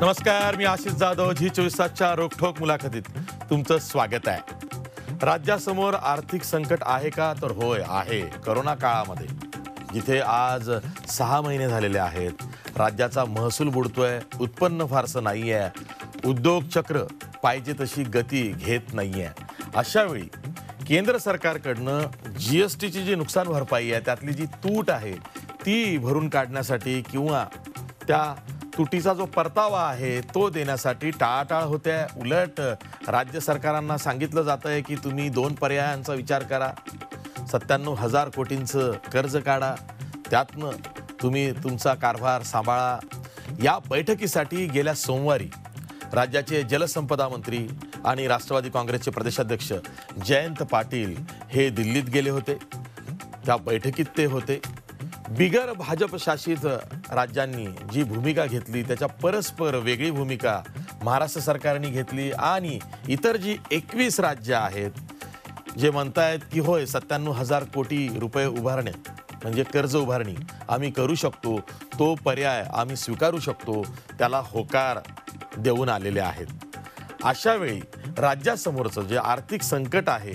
नमस्कार, मी आशिष जाधव. G24च्या रोखोक मुलाखतीत तुमचं स्वागत आहे. राज्यासमोर आर्थिक संकट आहे का? तर होय आहे. कोरोना काळामध्ये जिथे आज 6 महिने झालेले आहेत, राज्याचा महसूल बुडतोय, उत्पन्न फारसं नाही आहे, उद्योग चक्र पाहिजे तशी गती घेत नाही आहे. अशा वेळी केंद्र सरकारकडनं GSTची जी नुकसान भरपाई आहे, त्यातली जी तूट आहे ती भरून काढण्यासाठी किंवा त्या तुटीचा जो परतावा आहे तो देण्यासाठी टाळाटाळ होते. उलट राज्य सरकारांना सांगितलं जातं आहे की तुम्ही 2 पर्यायांचा विचार करा. 97,000 कोटींचं कर्ज काढा, त्यातनं तुम्ही तुमचा कारभार सांभाळा. या बैठकीसाठी गेल्या सोमवारी राज्याचे जलसंपदा मंत्री आणि राष्ट्रवादी काँग्रेसचे प्रदेशाध्यक्ष जयंत पाटील हे दिल्लीत गेले होते. त्या बैठकीत ते होते. बिगर भाजप शासित राज्यांनी जी भूमिका घेतली त्याच्या परस्पर वेगळी भूमिका महाराष्ट्र सरकारने घेतली आणि इतर जी 21 राज्य आहेत जे म्हणतायत की होय 97,000 कोटी रुपये उभारणे म्हणजे कर्ज उभारणी आम्ही करू शकतो, तो पर्याय आम्ही स्वीकारू शकतो, त्याला होकार देऊन आलेले आहेत. अशा वेळी राज्यासमोरचं जे आर्थिक संकट आहे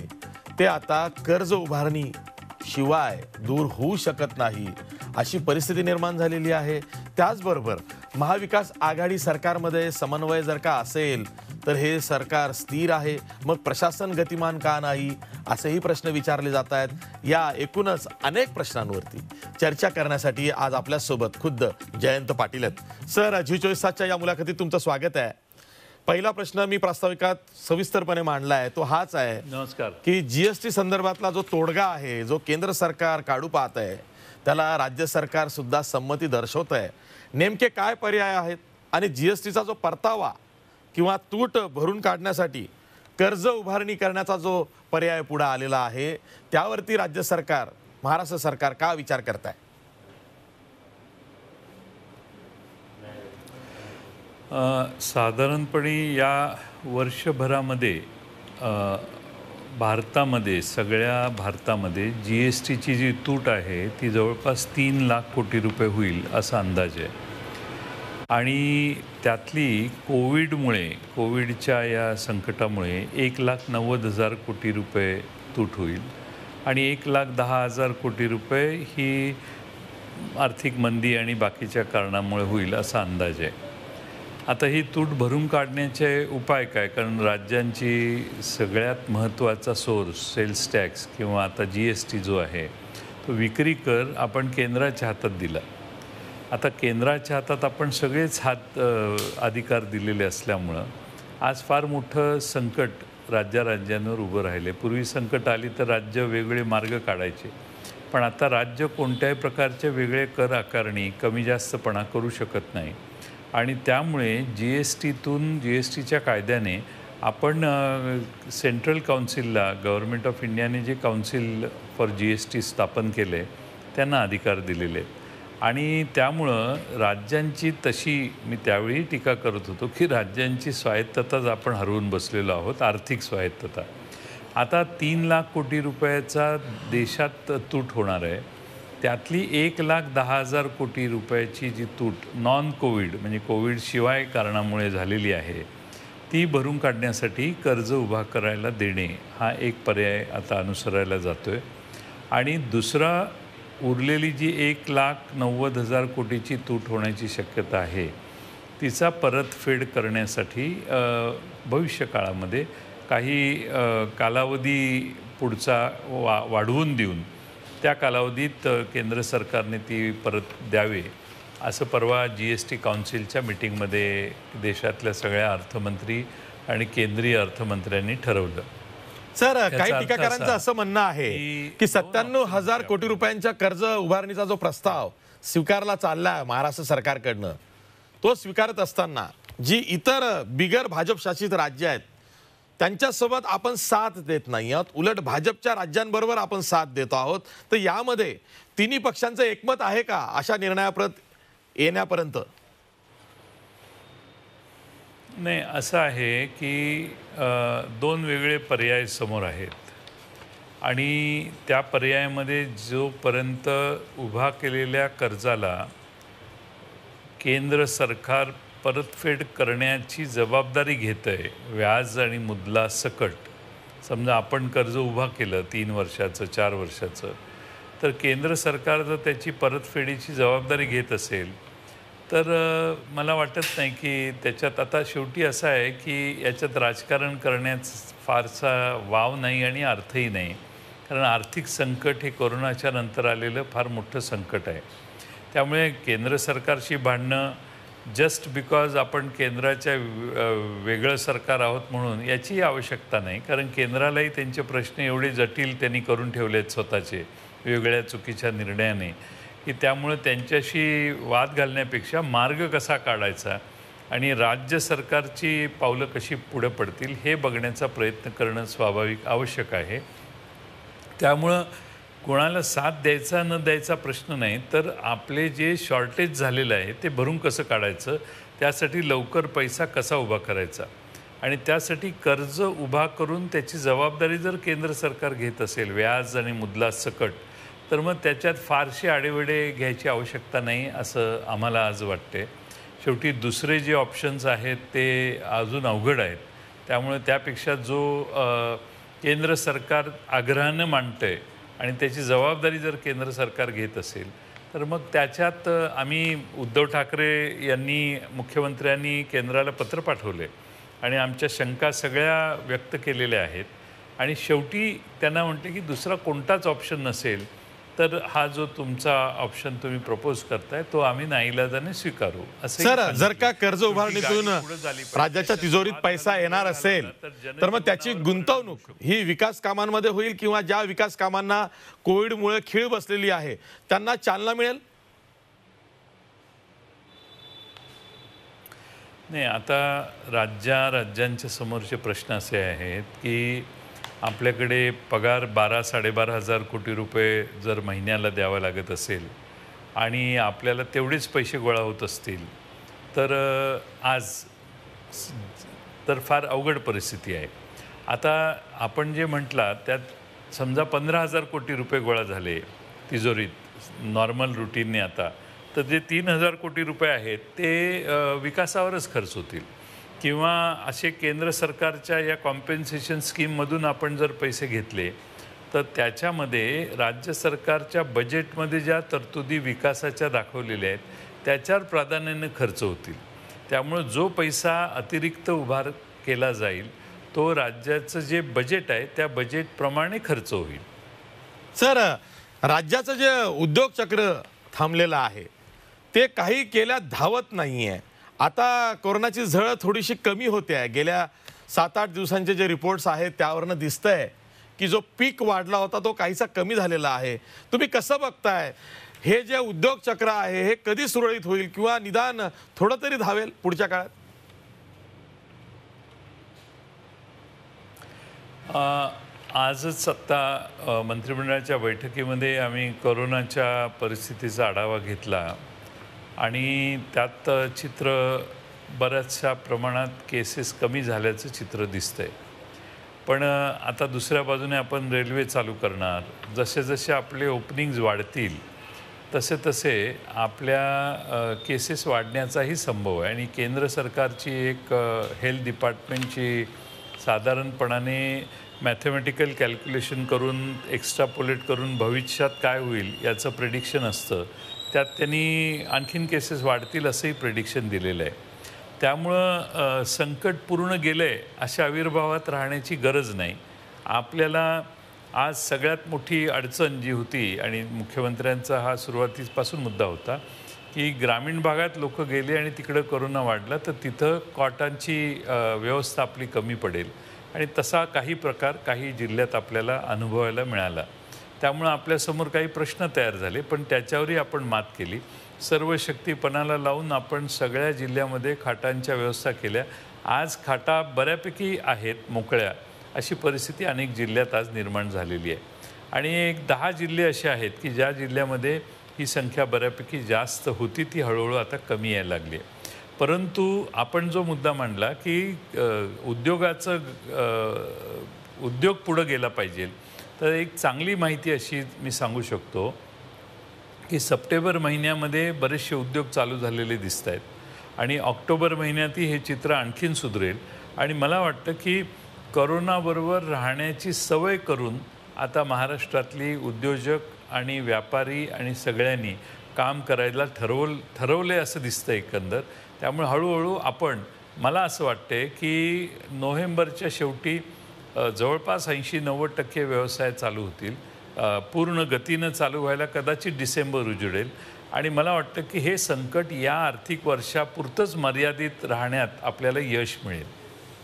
ते आता कर्ज उभारणी शिवाय दूर होऊ शकत नाही अशी परिस्थिती निर्माण झालेली आहे. त्याचबरोबर महाविकास आघाडी सरकारमध्ये समन्वय जर का असेल तर हे सरकार स्थिर आहे, मग प्रशासन गतिमान का नाही असेही प्रश्न विचारले जात आहेत. या एकूणच अनेक प्रश्नांवरती चर्चा करण्यासाठी आज आपल्यासोबत खुद्द जयंत पाटील आहेत. सर, G24च्या या मुलाखतीत तुमचं स्वागत आहे. पहिला प्रश्न मी प्रास्ताविकात सविस्तरपणे मांडला आहे तो हाच आहे. नमस्कार. की GST संदर्भातला जो तोडगा आहे जो केंद्र सरकार काढू पाहत आहे त्याला राज्य सरकार सुद्धा संमती दर्शवत आहे. नेमके काय पर्याय आहेत आणि GSTचा जो परतावा किंवा तूट भरून काढण्यासाठी कर्ज उभारणी करण्याचा जो पर्याय पुढे आलेला आहे त्यावरती राज्य सरकार महाराष्ट्र सरकार का विचार करत आहे? साधारणपणे या वर्षभरामध्ये भारतामध्ये सगळ्या भारतामध्ये GSTची जी तूट आहे ती जवळपास 3 लाख कोटी रुपये होईल असा अंदाज आहे. आणि त्यातली कोविडच्या या संकटामुळे 1,90,000 कोटी रुपये तूट होईल आणि 1,10,000 कोटी रुपये ही आर्थिक मंदी आणि बाकीच्या कारणामुळे होईल असा अंदाज आहे. आता ही तूट भरून काढण्याचे उपाय काय? कारण राज्यांची सगळ्यात महत्त्वाचा सोर्स सेल्स टॅक्स किंवा आता GST जो आहे तो विक्री कर आपण केंद्राच्या हातात दिला. आता केंद्राच्या हातात आपण सगळेच अधिकार दिलेले असल्यामुळं आज फार मोठं संकट राज्यांवर उभं राहिले. पूर्वी संकट आली तर राज्य वेगळे मार्ग काढायचे, पण आता राज्य कोणत्याही प्रकारचे वेगळे कर आकारणी कमी जास्तपणा करू शकत नाही. आणि त्यामुळे GSTच्या कायद्याने आपण सेंट्रल काउन्सिलला गव्हर्नमेंट ऑफ इंडियाने जे काउन्सिल फॉर GST स्थापन केले त्यांना अधिकार दिलेले आहेत. आणि त्यामुळं राज्यांची तशी मी त्यावेळी टीका करत होतो की राज्यांची स्वायत्तताच आपण हरवून बसलेलो आहोत, आर्थिक स्वायत्तता. आता 3 लाख कोटी रुपयाचा देशात तूट होणार आहे. त्यातली 1,10,000 कोटी रुपयाची जी तूट नॉन कोविड म्हणजे कोविडशिवाय कारणामुळे झालेली आहे ती भरून काढण्यासाठी कर्ज उभा करायला देणे हा एक पर्याय आता अनुसरायला जातो आहे. आणि दुसरा उरलेली जी 1,90,000 कोटीची तूट होण्याची शक्यता आहे तिचा परतफेड करण्यासाठी भविष्यकाळामध्ये काही कालावधी पुढचा वाढवून देऊन त्या कालावधीत केंद्र सरकारने ती परत द्यावे असं परवा GST काउन्सिलच्या मीटिंगमध्ये देशातल्या सगळ्या अर्थमंत्री आणि केंद्रीय अर्थमंत्र्यांनी ठरवलं. सर, काही टीकाकारांचं असं म्हणणं आहे की 97,000 कोटी रुपयांच्या कर्ज उभारणीचा जो प्रस्ताव स्वीकारला चाललाय महाराष्ट्र सरकारकडनं तो स्वीकारत असताना जी इतर बिगर भाजप शासित राज्य आहेत त्यांच्यासोबत आपण साथ देत नाही आहोत, उलट भाजपच्या राज्यांबरोबर आपण साथ देतो आहोत. तर यामध्ये तिन्ही पक्षांचं एकमत आहे का अशा निर्णयापर्यंत येण्यापर्यंत? नाही, असं आहे की 2 वेगळे पर्याय समोर आहेत आणि त्या पर्यायामध्ये जोपर्यंत उभा केलेल्या कर्जाला केंद्र सरकार परतफेड करण्याची जबाबदारी घेत आहे व्याज आणि मुद्दला सकट. समजा आपण कर्ज उभा केलं 3 वर्षाचं 4 वर्षाचं, तर केंद्र सरकार जर त्याची परतफेडीची जबाबदारी घेत असेल तर मला वाटत नाही की त्याच्यात आता शेवटी असं आहे की याच्यात राजकारण करण्याचा फारसा वाव नाही आणि अर्थही नाही. कारण आर्थिक संकट हे कोरोनाच्या नंतर आलेलं फार मोठं संकट आहे. त्यामुळे केंद्र सरकारशी भांडणं जस्ट बिकॉज आपण केंद्राच्या वेगळं सरकार आहोत म्हणून याची आवश्यकता नाही. कारण केंद्रालाही त्यांचे प्रश्न एवढे जटिल त्यांनी करून ठेवले आहेत स्वतःचे वेगळ्या चुकीच्या निर्णयाने, की त्यामुळे त्यांच्याशी वाद घालण्यापेक्षा मार्ग कसा काढायचा आणि राज्य सरकारची पावलं कशी पुढे पडतील हे बघण्याचा प्रयत्न करणं स्वाभाविक आवश्यक आहे. त्यामुळं कोणाला साथ द्यायचा न द्यायचा प्रश्न नाही, तर आपले जे शॉर्टेज झालेलं आहे ते भरून कसं काढायचं, त्यासाठी लवकर पैसा कसा उभा करायचा आणि त्यासाठी कर्ज उभा करून त्याची जबाबदारी जर केंद्र सरकार घेत असेल व्याज आणि मुद्दला सकट, तर मग त्याच्यात फारसे आडेवेडे घ्यायची आवश्यकता नाही असं आम्हाला आज वाटते. शेवटी दुसरे जे ऑप्शन्स आहेत ते अजून अवघड आहेत. त्यामुळे त्यापेक्षा जो केंद्र सरकार आग्रहानं मांडतं आहे आणि त्याची जबाबदारी जर केंद्र सरकार घेत असेल तर मग त्याच्यात आम्ही उद्धव ठाकरे यांनी मुख्यमंत्र्यांनी केंद्राला पत्र पाठवले आणि आमच्या शंका सगळ्या व्यक्त केलेल्या आहेत आणि शेवटी त्यांना म्हटले की दुसरा कोणताच ऑप्शन नसेल तर हा जो तुमचा ऑप्शन तुम्ही प्रपोज करताय तो आम्ही नाईलाजाने स्वीकारू असं. सर, जर का कर्ज उभारणीतून राज्याच्या तिजोरीत पैसा येणार असेल तर मग त्याची गुंतवणूक ही विकास कामांमध्ये होईल किंवा ज्या विकास कामांना कोविडमुळे खीळ बसलेली आहे त्यांना चालना मिळेल? नाही, आता राज्यांच्या समोरचे प्रश्न असे आहेत की आपल्याकडे पगार 12-12.5 कोटी रुपये जर महिन्याला द्यावा लागत असेल आणि आपल्याला तेवढेच पैसे गोळा होत असतील तर आज तर फार अवघड परिस्थिती आहे. आता आपण जे म्हटलं त्यात समजा 15,000 कोटी रुपये गोळा झाले तिजोरीत नॉर्मल रुटीनने आता, तर जे 3,000 कोटी रुपये आहेत ते विकासावरच खर्च होतील किंवा असे केंद्र सरकारच्या या कॉम्पेन्सेशन स्कीममधून आपण जर पैसे घेतले तर त्याच्यामध्ये राज्य सरकारच्या बजेटमध्ये ज्या तरतुदी विकासाच्या दाखवलेल्या आहेत त्याच्यावर प्राधान्याने खर्च होतील. त्यामुळे जो पैसा अतिरिक्त उभार केला जाईल तो राज्याचं जे बजेट आहे त्या बजेटप्रमाणे खर्च होईल. सर, राज्याचं जे उद्योग चक्र थांबलेलं आहे ते काही केल्या धावत नाही आहे. आता कोरोनाची झळ थोडीशी कमी होते आहे. गेल्या 7-8 दिवसांचे जे रिपोर्ट्स आहेत त्यावरनं दिसतंय की जो पीक वाढला होता तो काहीसा कमी झालेला आहे. तुम्ही कसं बघताय हे जे उद्योग चक्र आहे हे कधी सुरळीत होईल किंवा निदान थोडं तरी धावेल पुढच्या काळात? आजच आत्ता मंत्रिमंडळाच्या बैठकीमध्ये आम्ही कोरोनाच्या परिस्थितीचा आढावा घेतला आणि त्यात चित्र बऱ्याचशा प्रमाणात केसेस कमी झाल्याचं चित्र दिसतंय. पण आता दुसऱ्या बाजूने आपण रेल्वे चालू करणार, जसे जसे आपले ओपनिंग्ज वाढतील तसे तसे आपल्या केसेस वाढण्याचाही संभव आहे आणि केंद्र सरकारची एक हेल्थ डिपार्टमेंटची साधारणपणाने मॅथमॅटिकल कॅल्क्युलेशन करून एक्स्ट्रापोलेट करून भविष्यात काय होईल याचं प्रेडिक्शन असतं. त्यात त्यांनी आणखीन केसेस वाढतील असंही प्रेडिक्शन दिलेलं आहे. त्यामुळं संकट पूर्ण गेलं आहे अशा आविर्भावात राहण्याची गरज नाही. आपल्याला आज सगळ्यात मोठी अडचण जी होती आणि मुख्यमंत्र्यांचा हा सुरुवातीपासून मुद्दा होता की ग्रामीण भागात लोक गेले आणि तिकडं कोरोना वाढला तर तिथं कॉटांची व्यवस्था आपली कमी पडेल आणि तसा काही प्रकार काही जिल्ह्यात आपल्याला अनुभवायला मिळाला. त्यामुळं आपल्यासमोर काही प्रश्न तयार झाले पण त्याच्यावरही आपण मात केली. सर्व शक्तीपणाला लावून आपण सगळ्या जिल्ह्यामध्ये खाटांच्या व्यवस्था केल्या. आज खाटा बऱ्यापैकी आहेत मोकळ्या अशी परिस्थिती अनेक जिल्ह्यात आज निर्माण झालेली आहे आणि एक 10 जिल्हे असे आहेत की ज्या जिल्ह्यामध्ये ही संख्या बऱ्यापैकी जास्त होती ती हळूहळू आता कमी यायला लागली आहे. परंतु आपण जो मुद्दा मांडला की उद्योग पुढं गेला पाहिजे, तर एक चांगली माहिती अशी मी सांगू शकतो की सप्टेंबर महिन्यामध्ये बरेचसे उद्योग चालू झालेले दिसत आहेत आणि ऑक्टोबर महिन्यातही हे चित्र आणखीन सुधरेल. आणि मला वाटतं की करोनाबरोबर राहण्याची सवय करून आता महाराष्ट्रातली उद्योजक आणि व्यापारी आणि सगळ्यांनी काम करायला ठरवले असं दिसतं एकंदर. त्यामुळे हळूहळू मला असं वाटते की नोव्हेंबरच्या शेवटी जवळपास 80-90% व्यवसाय चालू होतील. पूर्ण गतीनं चालू व्हायला कदाचित डिसेंबर उजडेल. आणि मला वाटतं की हे संकट या आर्थिक वर्षापुरतंच मर्यादित राहण्यात आपल्याला यश मिळेल.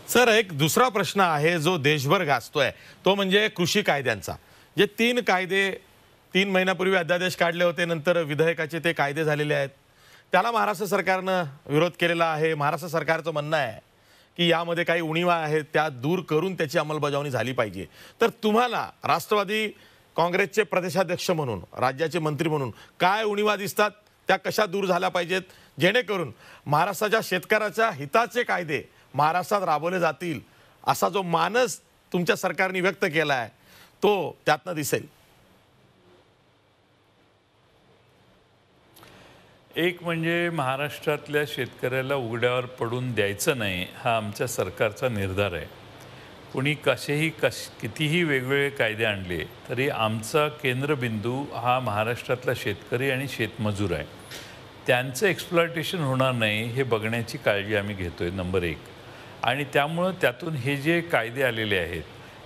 सर, एक दुसरा प्रश्न आहे जो देशभर गाजतोय, तो म्हणजे कृषी कायद्यांचा. जे 3 कायदे 3 महिन्यापूर्वी अध्यादेश काढले होते, नंतर विधेयकाचे ते कायदे झालेले आहेत. त्याला महाराष्ट्र सरकारनं विरोध केलेला आहे. महाराष्ट्र सरकारचं म्हणणं आहे की यामध्ये काही उणिवा आहेत, त्या दूर करून त्याची अंमलबजावणी झाली पाहिजे. तर तुम्हाला राष्ट्रवादी काँग्रेसचे प्रदेशाध्यक्ष म्हणून, राज्याचे मंत्री म्हणून काय उणिवा दिसतात, त्या कशा दूर झाल्या पाहिजेत, जेणेकरून महाराष्ट्राच्या शेतकऱ्याच्या हिताचे कायदे महाराष्ट्रात राबवले जातील, असा जो मानस तुमच्या सरकारने व्यक्त केला आहे तो त्यातनं दिसेल? एक म्हणजे महाराष्ट्रातल्या शेतकऱ्याला उघड्यावर पडून द्यायचं नाही, हा आमच्या सरकारचा निर्धार आहे. कुणी कितीही वेगवेगळे कायदे आणले तरी आमचा केंद्रबिंदू हा महाराष्ट्रातला शेतकरी आणि शेतमजूर आहे. त्यांचं एक्सप्लॉयटेशन होणार नाही हे बघण्याची काळजी आम्ही घेतोय, नंबर 1. आणि त्यामुळं त्यातून हे जे कायदे आलेले आहेत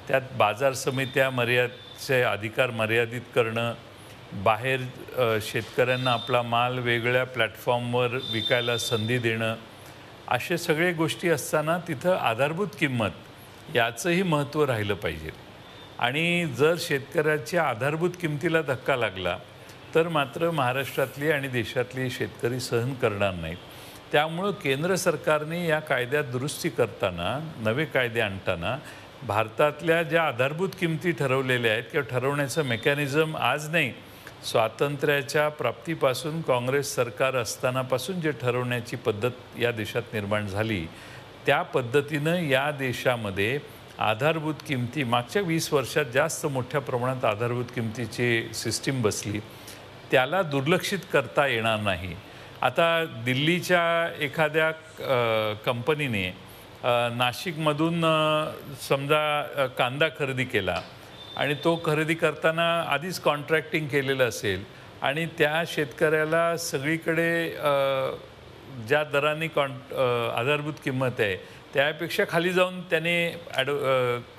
त्यात बाजार समित्या चे अधिकार मर्यादित करणं, बाहेर शेतकऱ्यांना आपला माल वेगळ्या प्लॅटफॉर्मवर विकायला संधी देणं, असे सगळे गोष्टी असताना तिथं आधारभूत किंमत याचंही महत्त्व राहिलं पाहिजे. आणि जर शेतकऱ्याच्या आधारभूत किमतीला धक्का लागला तर मात्र महाराष्ट्रातली आणि देशातली शेतकरी सहन करणार नाहीत. त्यामुळं केंद्र सरकारने या कायद्यात दुरुस्ती करताना, नवे कायदे आणताना भारतातल्या ज्या आधारभूत किमती ठरवलेल्या आहेत किंवा ठरवण्याचं मेकॅनिझम आज नाही, स्वातंत्र्याच्या प्राप्तीपासून काँग्रेस सरकार असतानापासून जे ठरवण्याची पद्धत या देशात निर्माण झाली, त्या पद्धतीनं या देशामध्ये आधारभूत किमती मागच्या 20 वर्षात जास्त मोठ्या प्रमाणात आधारभूत किमतीची सिस्टीम बसली, त्याला दुर्लक्षित करता येणार नाही. आता दिल्लीच्या एखाद्या कंपनीने नाशिकमधून समजा कांदा खरेदी केला आणि तो खरेदी करताना आधीच कॉन्ट्रॅक्टिंग केलेलं असेल आणि त्या शेतकऱ्याला सगळीकडे ज्या दराने आधारभूत किंमत आहे त्यापेक्षा खाली जाऊन त्याने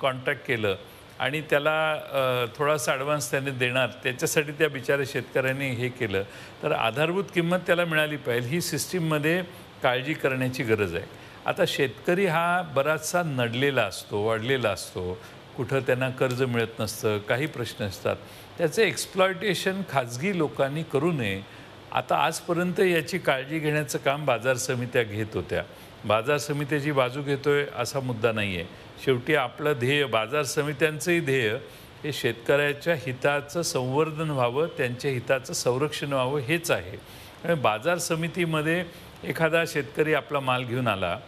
कॉन्ट्रॅक्ट केलं आणि त्याला थोडासा ॲडव्हान्स त्याने देणार, त्याच्यासाठी त्या बिचाऱ्या शेतकऱ्यांनी हे केलं, तर आधारभूत किंमत त्याला मिळाली पाहिजे. ही सिस्टीममध्ये काळजी करण्याची गरज आहे. आता शेतकरी हा बराचसा नडलेला असतो, वाढलेला असतो, कुठं त्यांना कर्ज मिळत नसतं, काही प्रश्न असतात. त्याचं एक्सप्लॉयटेशन खाजगी लोकांनी करू नये. आता आजपर्यंत याची काळजी घेण्याचं काम बाजार समित्या घेत होत्या. बाजार समित्याची बाजू घेतोय असा मुद्दा नाही आहे. शेवटी आपलं ध्येय, बाजार समित्यांचंही ध्येय हे शेतकऱ्याच्या हिताचं संवर्धन व्हावं, त्यांच्या हिताचं संरक्षण व्हावं हेच आहे. आणि बाजार समितीमध्ये एखादा शेतकरी आपला माल घेऊन आला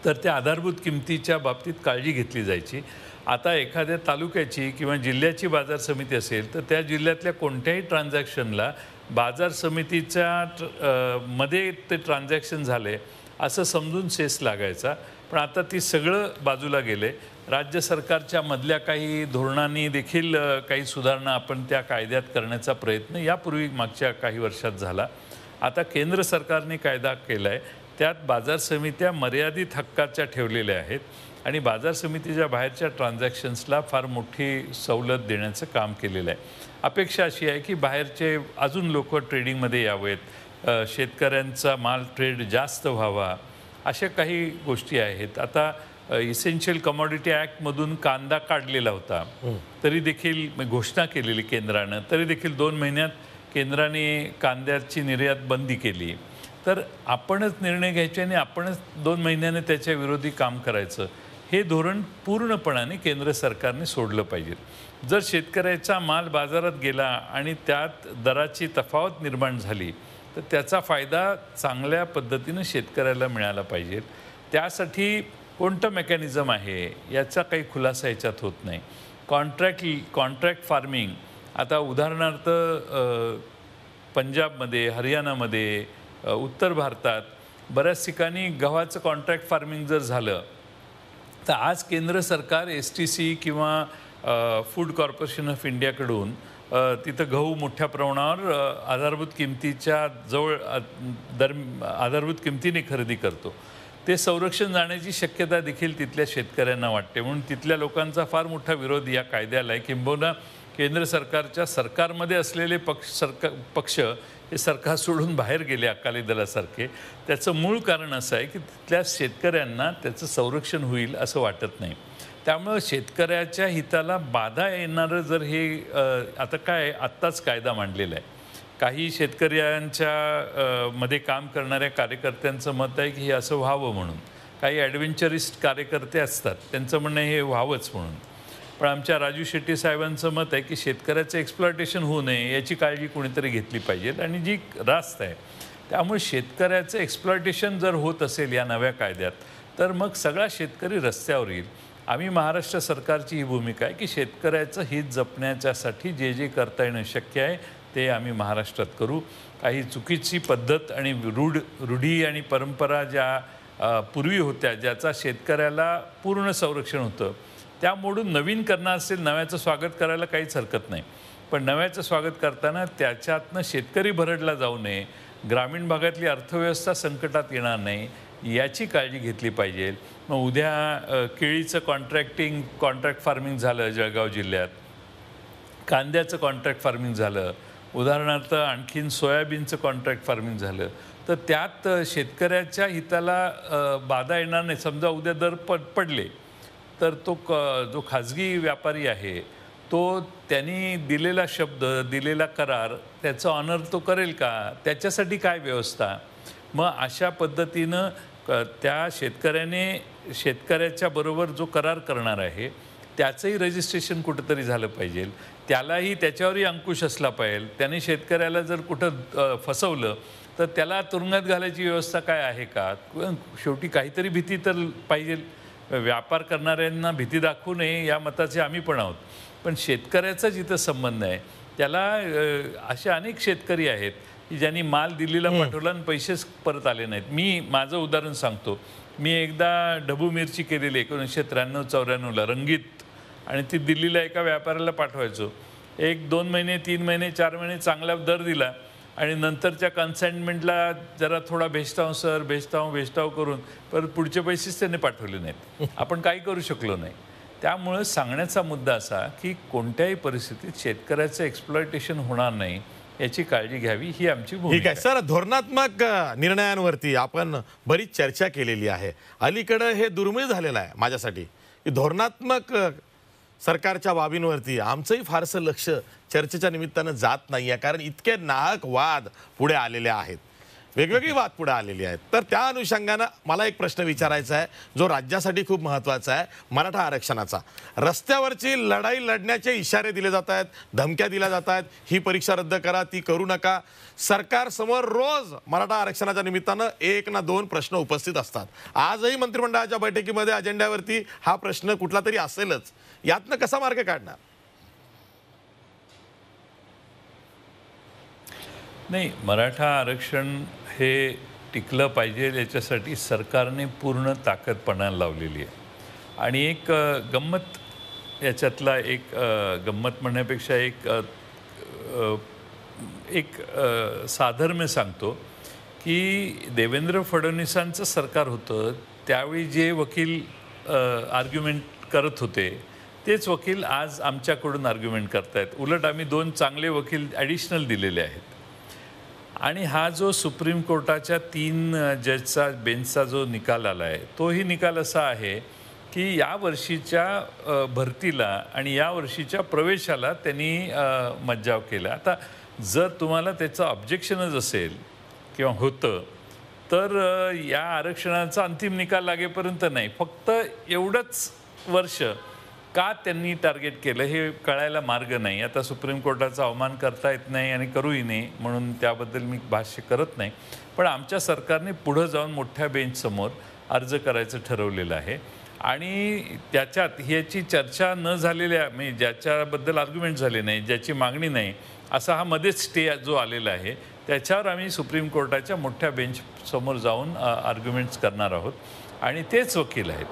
तर त्या आधारभूत किमतीच्या बाबतीत काळजी घेतली जायची. आता एखाद्या तालुक्याची किंवा जिल्ह्याची बाजार समिती असेल तर त्या जिल्ह्यातल्या कोणत्याही ट्रान्झॅक्शनला बाजार समितीच्या मध्ये ते ट्रान्झॅक्शन झाले असं समजून सेस लागायचा. पण आता ती सगळं बाजूला गेले. राज्य सरकारच्या मधल्या काही धोरणांनी देखील काही सुधारणा आपण त्या कायद्यात करण्याचा प्रयत्न यापूर्वी मागच्या काही वर्षात झाला. आता केंद्र सरकारने कायदा केला आहे, त्यात बाजार समित्या मर्यादित हक्काच्या ठेवलेल्या आहेत आणि बाजार समितीच्या बाहेरच्या ट्रान्झॅक्शन्सला फार मोठी सवलत देण्याचं काम केलेलं आहे. अपेक्षा अशी आहे की बाहेरचे अजून लोक ट्रेडिंगमध्ये यावेत, शेतकऱ्यांचा माल ट्रेड जास्त व्हावा, अशा काही गोष्टी आहेत. आता इसेन्शियल कमॉडिटी ॲक्टमधून कांदा काढलेला होता, तरी देखील घोषणा केलेली केंद्रानं, तरी देखील 2 महिन्यात केंद्राने कांद्याची निर्यात बंदी केली. तर आपणच निर्णय घ्यायचे आणि आपणच 2 महिन्याने त्याच्या विरोधी काम करायचं, हे धोरण पूर्णपणाने केंद्र सरकारने सोडलं पाहिजे. जर शेतकऱ्याचा माल बाजारात गेला आणि त्यात दराची तफावत निर्माण झाली तर त्याचा फायदा चांगल्या पद्धतीनं शेतकऱ्याला मिळाला पाहिजे. त्यासाठी कोणतं मेकॅनिझम आहे याचा काही खुलासा याच्यात होत नाही. कॉन्ट्रॅक्ट फार्मिंग, आता उदाहरणार्थ पंजाबमध्ये, हरियाणामध्ये, उत्तर भारतात बऱ्याच ठिकाणी गव्हाचं कॉन्ट्रॅक्ट फार्मिंग जर झालं तर आज केंद्र सरकार STC किंवा फूड कॉर्पोरेशन ऑफ इंडियाकडून तिथं गहू मोठ्या प्रमाणावर आधारभूत किमतीच्या जवळ आधारभूत किमतीने खरेदी करतो. ते संरक्षण जाण्याची शक्यता देखील तिथल्या शेतकऱ्यांना वाटते. म्हणून तिथल्या लोकांचा फार मोठा विरोध या कायद्याला आहे. किंबहुना केंद्र सरकारच्या सरकारमध्ये असलेले पक्ष हे सरकार सोडून बाहेर गेले अकाली दलासारखे. त्याचं मूळ कारण असं आहे की तिथल्या शेतकऱ्यांना त्याचं संरक्षण होईल असं वाटत नाही. त्यामुळं शेतकऱ्याच्या हिताला बाधा येणारं जर हे आता काय आत्ताच कायदा मांडलेला आहे. काही शेतकऱ्यांच्या मध्ये काम करणाऱ्या कार्यकर्त्यांचं मत आहे की हे असं व्हावं म्हणून. काही ॲडव्हेंचरिस्ट कार्यकर्ते असतात त्यांचं म्हणणं हे व्हावंच म्हणून. पण आमच्या राजू शेट्टी साहेबांचं मत आहे की शेतकऱ्याचं एक्सप्लॉयटेशन होऊ नये याची काळजी कोणीतरी घेतली पाहिजे आणि जी रास्त आहे त्यामुळे शेतकऱ्याचं एक्सप्लॉयटेशन जर होत असेल या नव्या कायद्यात तर मग सगळा शेतकरी रस्त्यावर येईल. आम्ही महाराष्ट्र सरकारची ही भूमिका आहे की शेतकऱ्याचं हित जपण्याच्यासाठी जे जे करता येणं शक्य आहे ते आम्ही महाराष्ट्रात करू. काही चुकीची पद्धत आणि रूढी आणि परंपरा ज्या पूर्वी होत्या ज्याचा शेतकऱ्याला पूर्ण संरक्षण होतं त्या मोडून नवीन करणार असेल नव्याचं स्वागत करायला काहीच हरकत नाही. पण नव्याचं स्वागत करताना त्याच्यातनं शेतकरी भरडला जाऊ नये, ग्रामीण भागातली अर्थव्यवस्था संकटात येणार नाही याची काळजी घेतली पाहिजे. मग उद्या केळीचं कॉन्ट्रॅक्ट फार्मिंग झालं जळगाव जिल्ह्यात, कांद्याचं कॉन्ट्रॅक्ट फार्मिंग झालं, उदाहरणार्थ आणखीन सोयाबीनचं कॉन्ट्रॅक्ट फार्मिंग झालं तर त्यात शेतकऱ्याच्या हिताला बाधा येणार नाही. समजा उद्या दर पडले तर तो जो खाजगी व्यापारी आहे तो त्यांनी दिलेला शब्द दिलेला करार त्याचं ऑनर तो करेल का, त्याच्यासाठी काय व्यवस्था. मग अशा पद्धतीनं त्या शेतकऱ्याच्या बरोबर जो करार करणार आहे त्याचंही रजिस्ट्रेशन कुठंतरी झालं पाहिजे. त्यालाही त्याच्यावरही अंकुश असला पाहिजे. त्याने शेतकऱ्याला जर कुठं फसवलं तर त्याला तुरुंगात घालायची व्यवस्था काय आहे का. शेवटी काहीतरी भीती तर पाहिजे. व्यापार करणाऱ्यांना भीती दाखवू नये या मताचे आम्ही पण आहोत. पण शेतकऱ्याचा जिथं संबंध आहे त्याला असे अनेक शेतकरी आहेत की ज्यांनी माल दिल्लीला पाठवला आणि पैसेच परत आले नाहीत. मी माझं उदाहरण सांगतो. मी एकदा ढबू मिरची केलेली 1993-94ला रंगीत आणि ती दिल्लीला एका व्यापाऱ्याला पाठवायचो. 1-2 महिने 3 महिने 4 महिने चांगला दर दिला आणि नंतरच्या कन्साइनमेंटला जरा थोडा भेजताव करून परत पुढचे पैसेच त्यांनी पाठवले नाहीत. आपण काही करू शकलो नाही. त्यामुळे सांगण्याचा मुद्दा असा की कोणत्याही परिस्थितीत शेतकऱ्याचं एक्सप्लॉयटेशन होणार नाही याची काळजी घ्यावी ही आमची भूमिका आहे. सर, धोरणात्मक निर्णयांवरती आपण बरीच चर्चा केलेली आहे. अलीकडे हे दुर्मिळ झालेलं आहे माझ्यासाठी की धोरणात्मक सरकारच्या बाबींवरती आमचंही फारसं लक्ष चर्चेच्या निमित्तानं जात नाही आहे. कारण इतके नाहक वाद पुढे आलेले आहेत, वेगवेगळी वाद पुढे आलेली आहेत. तर त्या अनुषंगानं मला एक प्रश्न विचारायचा आहे जो राज्यासाठी खूप महत्त्वाचा आहे. मराठा आरक्षणाचा रस्त्यावरची लढाई लढण्याचे इशारे दिले जात आहेत, धमक्या दिल्या जात आहेत. ही परीक्षा रद्द करा, ती करू नका. सरकारसमोर रोज मराठा आरक्षणाच्या निमित्तानं 1 ना 2 प्रश्न उपस्थित असतात. आजही मंत्रिमंडळाच्या बैठकीमध्ये अजेंड्यावरती हा प्रश्न कुठला तरी असेलच. यातनं कसा मार्ग काढणार? नाही, मराठा आरक्षण हे टिकलं पाहिजे याच्यासाठी सरकारने पूर्ण ताकद पणाला लावलेली आहे. आणि एक गंमत याच्यातला एक गंमत म्हणण्यापेक्षा एक साधर्म्य सांगतो की देवेंद्र फडणवीसांचं सरकार होतं त्यावेळी जे वकील आर्ग्युमेंट करत होते तेच वकील आज आमच्याकडून आर्ग्युमेंट करतायत. उलट आम्ही 2 चांगले वकील ॲडिशनल दिलेले आहेत. आणि हा जो सुप्रीम कोर्टाच्या 3 जजचा बेंचचा जो निकाल आला आहे तोही निकाल असा आहे की या वर्षीच्या भरतीला आणि या वर्षीच्या प्रवेशाला त्यांनी मज्जाव केला. आता जर तुम्हाला त्याचं ऑब्जेक्शनच असेल किंवा होतं तर या आरक्षणाचा अंतिम निकाल लागेपर्यंत नाही, फक्त एवढंच वर्ष का त्यांनी टार्गेट केलं हे कळायला मार्ग नाही. आता सुप्रीम कोर्टाचा अवमान करता येत नाही आणि करूही नाही म्हणून त्याबद्दल मी भाष्य करत नाही. पण आमच्या सरकारने पुढं जाऊन मोठ्या बेंचसमोर अर्ज करायचं ठरवलेलं आहे. आणि त्याच्यात ह्याची चर्चा न झालेल्या म्हणजे ज्याच्याबद्दल आर्ग्युमेंट झाले नाही, ज्याची मागणी नाही, असा हा मध्येच स्टे जो आलेला आहे त्याच्यावर आम्ही सुप्रीम कोर्टाच्या मोठ्या बेंच समोर जाऊन आर्ग्युमेंट्स करणार आहोत आणि तेच वकील आहेत.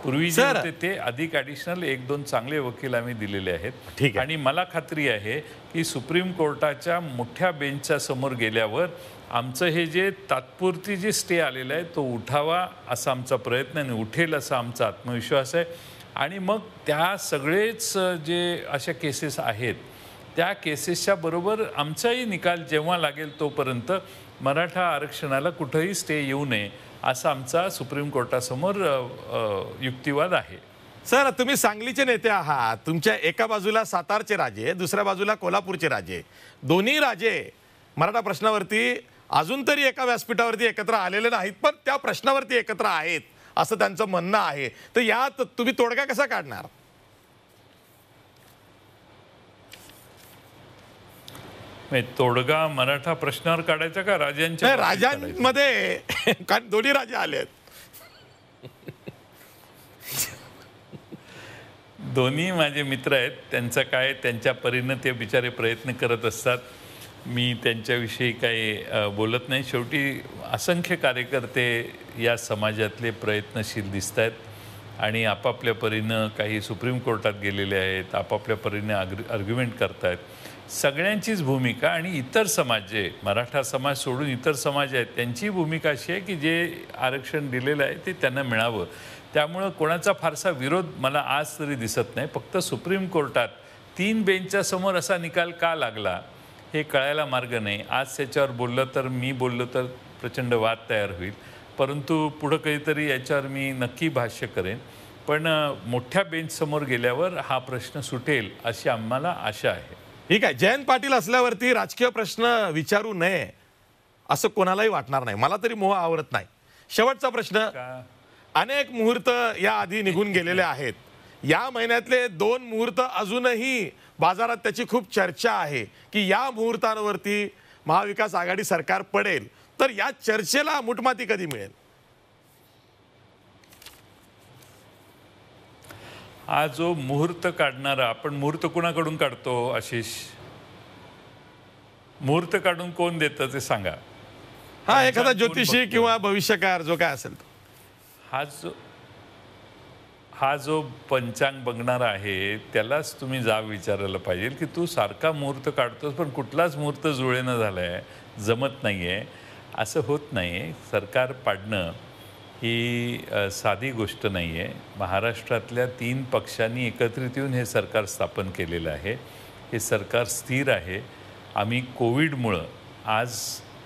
पूर्वी जे सर होते ते अधिक ॲडिशनल 1-2 चांगले वकील आम्ही दिलेले आहेत. ठीक आहे. आणि मला खात्री आहे की सुप्रीम कोर्टाच्या मोठ्या बेंचच्या समोर गेल्यावर आमचं हे जे तात्पुरती जे स्टे आलेला आहे तो उठावा असा आमचा प्रयत्न आणि उठेल असा आमचा आत्मविश्वास आहे. आणि मग त्या सगळेच जे अशा केसेस आहेत त्या केसेसच्या बरोबर आमचाही निकाल जेव्हा लागेल तोपर्यंत मराठा आरक्षणाला कुठंही स्टे येऊ नये असा आमचा सुप्रीम कोर्टासमोर युक्तिवाद आहे. सर, तुम्ही सांगलीचे नेते आहात. तुमच्या एका बाजूला सातारचे राजे, दुसऱ्या बाजूला कोल्हापूरचे राजे. दोन्ही राजे मराठा प्रश्नावरती अजून तरी एका व्यासपीठावरती एकत्र आलेले नाहीत, पण त्या प्रश्नावरती एकत्र आहेत असं त्यांचं म्हणणं आहे. तर यात तुम्ही तोडगा कसा काढणार? तोडगा मराठा प्रश्नावर काढायचा का राजांच्या? राजांमध्ये कारण दोन्ही राजे आले आहेत. दोन्ही माझे मित्र आहेत. त्यांचं काय त्यांच्या परीनं ते बिचारे प्रयत्न करत असतात. मी त्यांच्याविषयी काही बोलत नाही. शेवटी असंख्य कार्यकर्ते या समाजातले प्रयत्नशील दिसत आहेत आणि आपापल्या परीनं काही सुप्रीम कोर्टात गेलेले आहेत, आपापल्या परीने आर्ग्युमेंट करत आहेत. सगळ्यांचीच भूमिका आणि इतर समाज जे मराठा समाज सोडून इतर समाज आहेत त्यांची भूमिका अशी आहे की जे आरक्षण दिलेलं आहे ते त्यांना मिळावं. त्यामुळं कोणाचा फारसा विरोध मला आज तरी दिसत नाही. फक्त सुप्रीम कोर्टात 3 बेंचच्या समोर असा निकाल का लागला हे कळायला मार्ग नाही. आज त्याच्यावर बोललं तर मी बोललो तर प्रचंड वाद तयार होईल, परंतु पुढं कधीतरी याच्यावर मी नक्की भाष्य करेन. पण मोठ्या बेंचसमोर गेल्यावर हा प्रश्न सुटेल अशी आम्हाला आशा आहे. ठीक आहे. जयंत पाटील असल्यावरती राजकीय प्रश्न विचारू नये असं कोणालाही वाटणार नाही. मला तरी मोह आवरत नाही. शेवटचा प्रश्न. अनेक मुहूर्त या आधी निघून गेलेले आहेत. या महिन्यातले 2 मुहूर्त अजूनही बाजारात त्याची खूप चर्चा आहे की या मुहूर्तांवरती महाविकास आघाडी सरकार पडेल. तर या चर्चेला मुठमाती कधी मिळेल? हा जो मुहूर्त काढणारा, आपण मुहूर्त कुणाकडून काढतो आशिष? मुहूर्त काढून कोण देतं ते सांगा. हा, एखादा ज्योतिषी किंवा भविष्यकार जो काय असेल. हा जो पंचांग बघणारा आहे त्यालाच तुम्ही जाब विचारायला पाहिजे की तू सारखा मुहूर्त काढतोस पण कुठलाच मुहूर्त जुळेना झालाय, जमत नाहीये. असं होत नाही. सरकार पाडणं ही साधी गोष्ट नाही आहे. महाराष्ट्रातल्या 3 पक्षांनी एकत्रित येऊन हे सरकार स्थापन केलेलं आहे. हे सरकार स्थिर आहे. आम्ही कोविडमुळं आज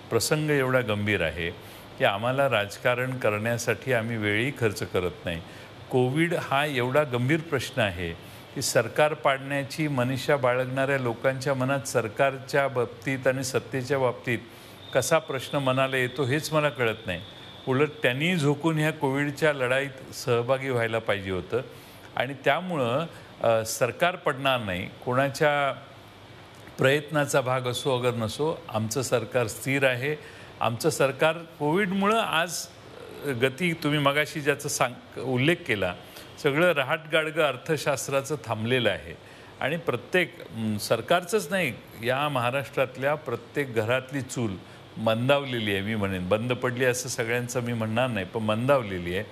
प्रसंग एवढा गंभीर आहे की आम्हाला राजकारण करण्यासाठी आम्ही वेळही खर्च करत नाही. कोविड हा एवढा गंभीर प्रश्न आहे की सरकार पाडण्याची मनीषा बाळगणाऱ्या लोकांच्या मनात सरकारच्या बाबतीत आणि सत्तेच्या बाबतीत कसा प्रश्न मनाला येतो हेच मला कळत नाही. उलट त्यांनी झोकून ह्या कोविडच्या लढाईत सहभागी व्हायला पाहिजे होतं आणि त्यामुळं सरकार पडणार नाही. कोणाच्या प्रयत्नाचा भाग असो अगर नसो, आमचं सरकार स्थिर आहे. आमचं सरकार कोविडमुळं आज गती, तुम्ही मगाशी ज्याचा उल्लेख केला, सगळं रहाटगाडगं अर्थशास्त्राचं थांबलेलं आहे आणि प्रत्येक सरकारचंच नाही, या महाराष्ट्रातल्या प्रत्येक घरातली चूल मंदावलेली आहे. मी म्हणेन बंद पडली असं सगळ्यांचं मी म्हणणार नाही, पण मंदावलेली आहे.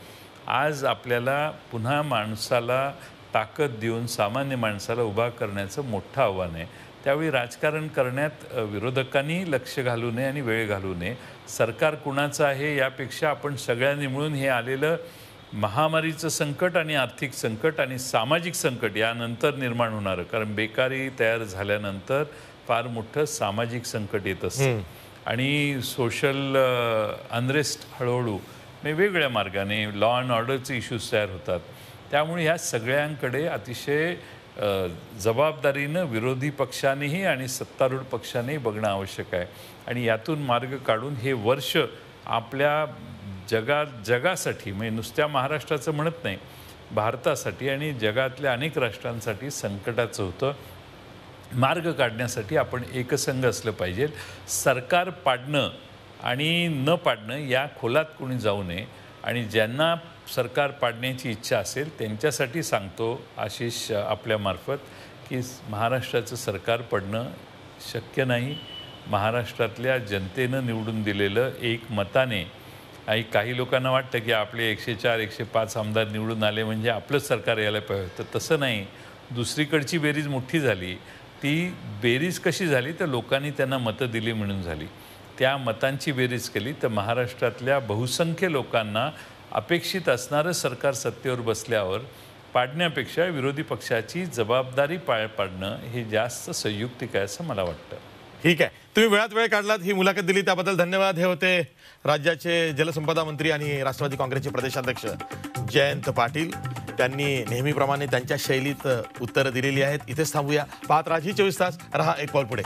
आज आपल्याला पुन्हा माणसाला ताकद देऊन सामान्य माणसाला उभा करण्याचं मोठं आव्हान आहे. त्यावेळी राजकारण करण्यात विरोधकांनी लक्ष घालू नये आणि वेळ घालू नये. सरकार कुणाचं आहे यापेक्षा आपण सगळ्यांनी मिळून हे आलेलं महामारीचं संकट आणि आर्थिक संकट आणि सामाजिक संकट यानंतर निर्माण होणारं, कारण बेकारी तयार झाल्यानंतर फार मोठं सामाजिक संकट येत असतं आणि सोशल अनरेस्ट हळूहळू वेगवेगळ्या मार्गाने लॉ अँड ऑर्डरचे इश्यूज तयार होतात. त्यामुळे ह्या सगळ्यांकडे अतिशय जबाबदारीनं विरोधी पक्षानेही आणि सत्तारूढ पक्षानेही बघणं आवश्यक आहे आणि यातून मार्ग काढून हे वर्ष आपल्या जगासाठी, म्हणजे नुसत्या महाराष्ट्राचं म्हणत नाही, भारतासाठी आणि जगातल्या अनेक राष्ट्रांसाठी संकटाचं होतं. मार्ग काढण्यासाठी आपण एकसंघ असलं पाहिजे. सरकार पाडणं आणि न पाडणं या खोलात कोणी जाऊ नये आणि ज्यांना सरकार पाडण्याची इच्छा असेल त्यांच्यासाठी सांगतो आशिष आपल्यामार्फत की महाराष्ट्राचं सरकार पडणं शक्य नाही. महाराष्ट्रातल्या जनतेनं निवडून दिलेलं एक मताने, आणि काही लोकांना वाटतं की आपले 104 105 आमदार निवडून आले म्हणजे आपलंच सरकार यायला पाहिजे होतं. तसं नाही. दुसरीकडची बेरीज मोठी झाली. ती बेरीज कशी झाली तर लोकांनी त्यांना मतं दिली म्हणून झाली. त्या मतांची बेरीज केली तर महाराष्ट्रातल्या बहुसंख्य लोकांना अपेक्षित असणारं सरकार सत्तेवर बसल्यावर पाडण्यापेक्षा विरोधी पक्षाची जबाबदारी पार पाडणं हे जास्त संयुक्तिक आहे असं मला वाटतं. ठीक आहे, तुम्ही वेळात वेळ काढलात, ही मुलाखत दिली त्याबद्दल धन्यवाद. हे होते राज्याचे जलसंपदा मंत्री आणि राष्ट्रवादी काँग्रेसचे प्रदेशाध्यक्ष जयंत पाटील. त्यांनी नेहमीप्रमाणे त्यांच्या शैलीत उत्तरं दिलेली आहेत. इथेच थांबूया. पाहत राहा झी 24 तास. रहा एक पाऊल पुढे.